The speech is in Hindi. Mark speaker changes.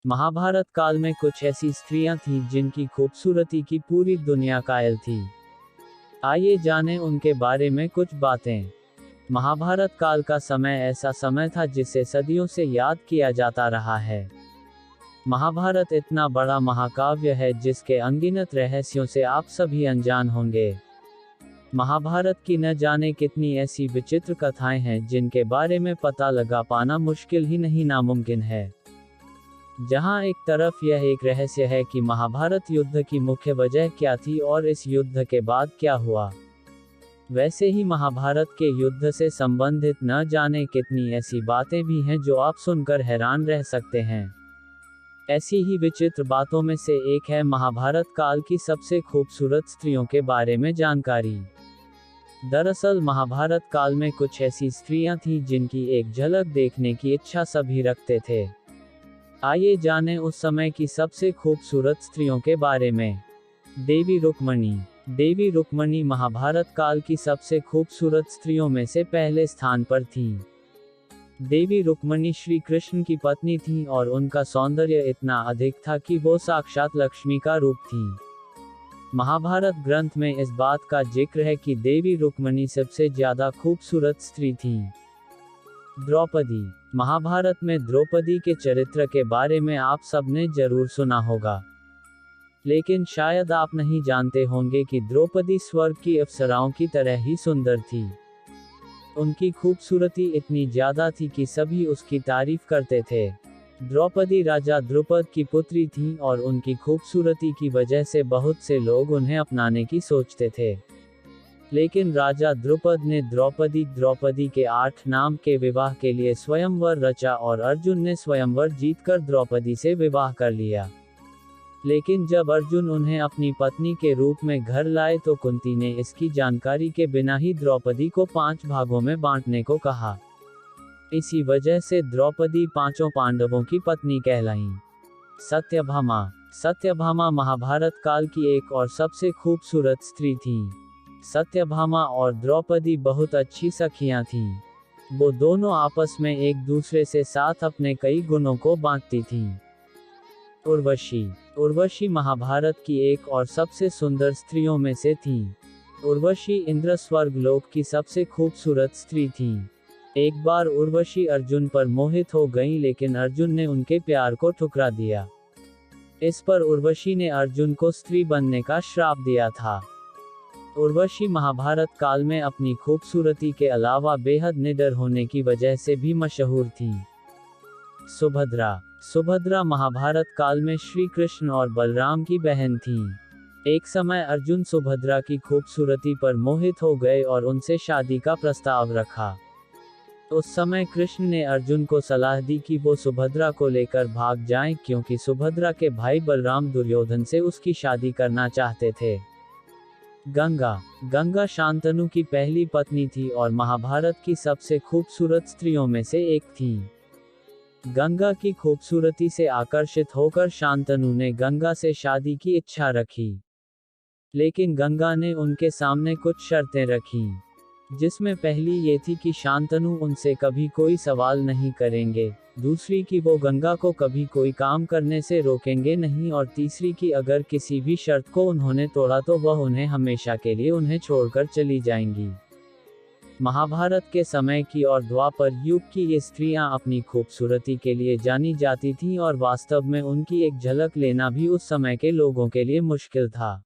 Speaker 1: महाभारत काल में कुछ ऐसी स्त्रियां थीं जिनकी खूबसूरती की पूरी दुनिया कायल थी। आइए जानें उनके बारे में कुछ बातें। महाभारत काल का समय ऐसा समय था जिसे सदियों से याद किया जाता रहा है। महाभारत इतना बड़ा महाकाव्य है जिसके अनगिनत रहस्यों से आप सभी अनजान होंगे। महाभारत की न जाने कितनी ऐसी विचित्र कथाएं हैं जिनके बारे में पता लगा पाना मुश्किल ही नहीं नामुमकिन है। जहां एक तरफ यह एक रहस्य है कि महाभारत युद्ध की मुख्य वजह क्या थी और इस युद्ध के बाद क्या हुआ, वैसे ही महाभारत के युद्ध से संबंधित न जाने कितनी ऐसी बातें भी हैं जो आप सुनकर हैरान रह सकते हैं। ऐसी ही विचित्र बातों में से एक है महाभारत काल की सबसे खूबसूरत स्त्रियों के बारे में जानकारी। दरअसल महाभारत काल में कुछ ऐसी स्त्रियां थीं जिनकी एक झलक देखने की इच्छा सभी रखते थे। आइए जानें उस समय की सबसे खूबसूरत स्त्रियों के बारे में। देवी रुक्मणी। देवी रुक्मणी महाभारत काल की सबसे खूबसूरत स्त्रियों में से पहले स्थान पर थीं। देवी रुक्मणी श्री कृष्ण की पत्नी थीं और उनका सौंदर्य इतना अधिक था कि वो साक्षात लक्ष्मी का रूप थीं। महाभारत ग्रंथ में इस बात का जिक्र है कि देवी रुक्मणी सबसे ज्यादा खूबसूरत स्त्री थीं। द्रौपदी। महाभारत में द्रौपदी के चरित्र के बारे में आप सबने जरूर सुना होगा, लेकिन शायद आप नहीं जानते होंगे कि द्रौपदी स्वर्ग की अप्सराओं की तरह ही सुंदर थी। उनकी खूबसूरती इतनी ज्यादा थी कि सभी उसकी तारीफ करते थे। द्रौपदी राजा द्रुपद की पुत्री थीं और उनकी खूबसूरती की वजह से बहुत से लोग उन्हें अपनाने की सोचते थे। लेकिन राजा द्रुपद ने द्रौपदी के 8 नाम के विवाह के लिए स्वयंवर रचा और अर्जुन ने स्वयंवर जीतकर द्रौपदी से विवाह कर लिया। लेकिन जब अर्जुन उन्हें अपनी पत्नी के रूप में घर लाए तो कुंती ने इसकी जानकारी के बिना ही द्रौपदी को 5 भागों में बांटने को कहा। इसी वजह से द्रौपदी 5 पांडवों की पत्नी कहलाईं। सत्यभामा। सत्यभामा महाभारत काल की एक और सबसे खूबसूरत स्त्री थीं। सत्यभामा और द्रौपदी बहुत अच्छी सखियां थीं। वो दोनों आपस में एक दूसरे से साथ अपने कई गुणों को बांटती थीं। उर्वशी। उर्वशी महाभारत की एक और सबसे सुंदर स्त्रियों में से थीं। उर्वशी इंद्र स्वर्ग लोक की सबसे खूबसूरत स्त्री थीं। एक बार उर्वशी अर्जुन पर मोहित हो गईं, लेकिन अर्जुन ने उनके प्यार को ठुकरा दिया। इस पर उर्वशी ने अर्जुन को स्त्री बनने का श्राप दिया था। उर्वशी महाभारत काल में अपनी खूबसूरती के अलावा बेहद निडर होने की वजह से भी मशहूर थीं। सुभद्रा। सुभद्रा महाभारत काल में श्री कृष्ण और बलराम की बहन थीं। एक समय अर्जुन सुभद्रा की खूबसूरती पर मोहित हो गए और उनसे शादी का प्रस्ताव रखा। उस समय कृष्ण ने अर्जुन को सलाह दी कि वो सुभद्रा को लेकर भाग जाएं, क्योंकि सुभद्रा के भाई बलराम दुर्योधन से उसकी शादी करना चाहते थे। गंगा। गंगा शांतनु की पहली पत्नी थी और महाभारत की सबसे खूबसूरत स्त्रियों में से एक थी। गंगा की खूबसूरती से आकर्षित होकर शांतनु ने गंगा से शादी की इच्छा रखी, लेकिन गंगा ने उनके सामने कुछ शर्तें रखीं, जिसमें पहली ये थी कि शांतनु उनसे कभी कोई सवाल नहीं करेंगे, दूसरी कि वो गंगा को कभी कोई काम करने से रोकेंगे नहीं, और तीसरी कि अगर किसी भी शर्त को उन्होंने तोड़ा तो वह उन्हें हमेशा के लिए उन्हें छोड़कर चली जाएंगी। महाभारत के समय की और द्वापर युग की ये स्त्रियां अपनी खूबसूरती के लिए जानी जाती थीं और वास्तव में उनकी एक झलक लेना भी उस समय के लोगों के लिए मुश्किल था।